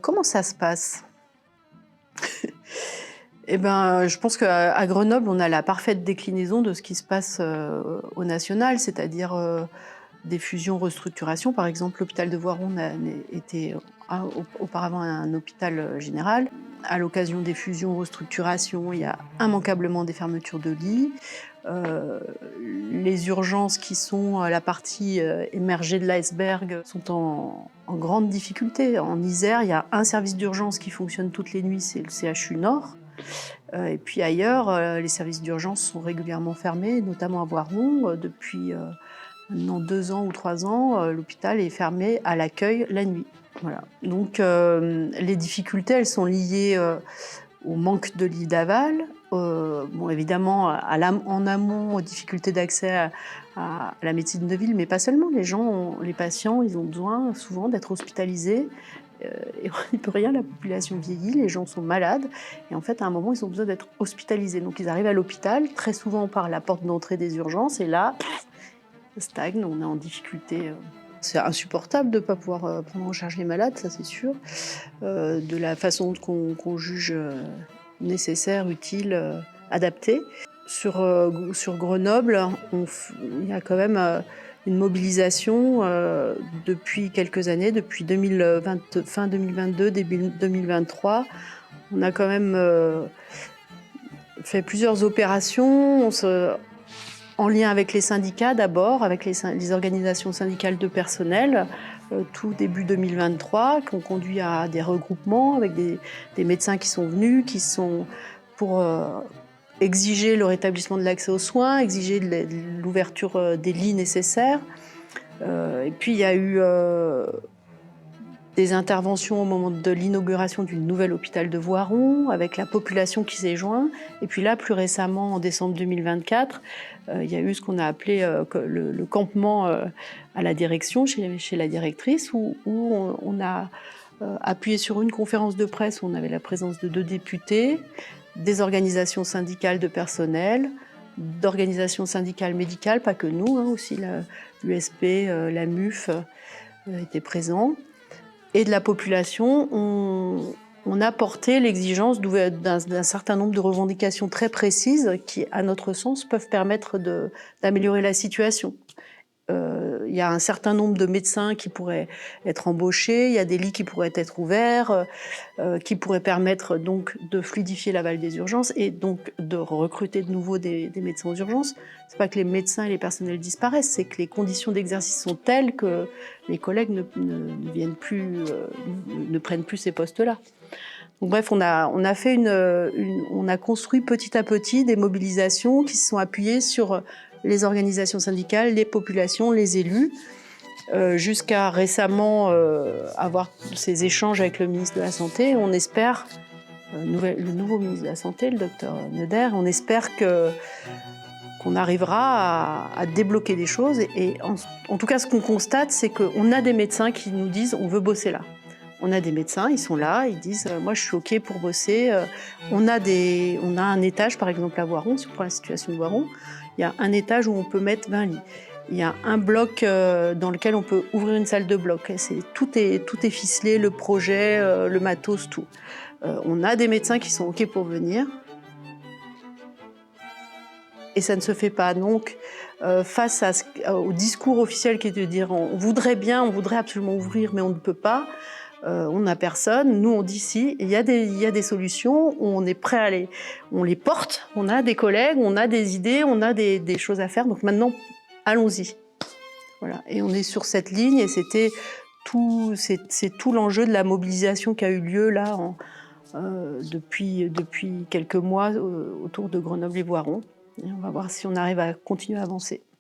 Comment ça se passe? Eh ben, je pense qu'à Grenoble, on a la parfaite déclinaison de ce qui se passe, au national, c'est-à-dire, des fusions, restructurations. Par exemple, l'hôpital de Voiron était auparavant un hôpital, général. À l'occasion des fusions, restructurations, il y a immanquablement des fermetures de lits. Heu, les urgences qui sont, la partie, émergée de l'iceberg sont en grande difficulté. En Isère, il y a un service d'urgence qui fonctionne toutes les nuits, c'est le CHU Nord. Et puis ailleurs, les services d'urgence sont régulièrement fermés, notamment à Voiron, depuis, maintenant 2 ans ou 3 ans, l'hôpital est fermé à l'accueil la nuit. Voilà. Donc les difficultés, elles sont liées, au manque de lits d'aval, bon évidemment en amont aux difficultés d'accès à la médecine de ville, mais pas seulement. Les patients, ils ont besoin souvent d'être hospitalisés, et on n'y peut rien, la population vieillit, les gens sont malades et en fait à un moment ils ont besoin d'être hospitalisés. Donc ils arrivent à l'hôpital, très souvent par la porte d'entrée des urgences et là, ça stagne, on est en difficulté. C'est insupportable de ne pas pouvoir, prendre en charge les malades, ça c'est sûr, de la façon qu'on juge, nécessaire, utile, adaptée. Sur Grenoble, il y a quand même, une mobilisation, depuis quelques années, depuis 2020, fin 2022, début 2023. On a quand même, fait plusieurs opérations. En lien avec les syndicats d'abord, avec les organisations syndicales de personnel, tout début 2023, qui ont conduit à des regroupements avec des médecins qui sont venus, qui sont pour exiger le rétablissement de l'accès aux soins, exiger de l'ouverture des lits nécessaires. Et puis il y a eu des interventions au moment de l'inauguration du nouvel hôpital de Voiron, avec la population qui s'est jointe. Et puis là, plus récemment, en décembre 2024, il y a eu ce qu'on a appelé le campement à la direction, chez la directrice, où on a appuyé sur une conférence de presse où on avait la présence de 2 députés, des organisations syndicales de personnel, d'organisations syndicales médicales, pas que nous, hein, aussi l'USP, la MUF étaient présents. Et de la population, on a porté l'exigence d'un certain nombre de revendications très précises qui, à notre sens, peuvent permettre d'améliorer la situation. Il y a un certain nombre de médecins qui pourraient être embauchés, il y a des lits qui pourraient être ouverts, qui pourraient permettre donc de fluidifier l'aval des urgences et donc de recruter de nouveau des médecins aux urgences. C'est pas que les médecins et les personnels disparaissent, c'est que les conditions d'exercice sont telles que les collègues ne viennent plus, ne prennent plus ces postes-là. Donc bref, on a construit petit à petit des mobilisations qui se sont appuyées sur les organisations syndicales, les populations, les élus, jusqu'à récemment avoir ces échanges avec le ministre de la Santé. On espère, le nouveau ministre de la Santé, le docteur Neuder, on espère qu'on arrivera à débloquer des choses. Et en tout cas, ce qu'on constate, c'est qu'on a des médecins qui nous disent « on veut bosser là ». On a des médecins, ils sont là, ils disent « moi je suis OK pour bosser ». On a un étage, par exemple à Voiron, si on prend la situation de Voiron, il y a un étage où on peut mettre 20 lits. Il y a un bloc dans lequel on peut ouvrir une salle de bloc. Tout est ficelé, le projet, le matos, tout. On a des médecins qui sont OK pour venir. Et ça ne se fait pas. Donc, face au discours officiel qui est de dire on voudrait bien, on voudrait absolument ouvrir, mais on ne peut pas, on n'a personne. Nous, on dit si, il y a des solutions, on est prêt on les porte, on a des collègues, on a des idées, on a des choses à faire. Donc maintenant, allons-y. Voilà. Et on est sur cette ligne et c'est tout l'enjeu de la mobilisation qui a eu lieu là depuis quelques mois autour de Grenoble et Voiron. Et on va voir si on arrive à continuer à avancer.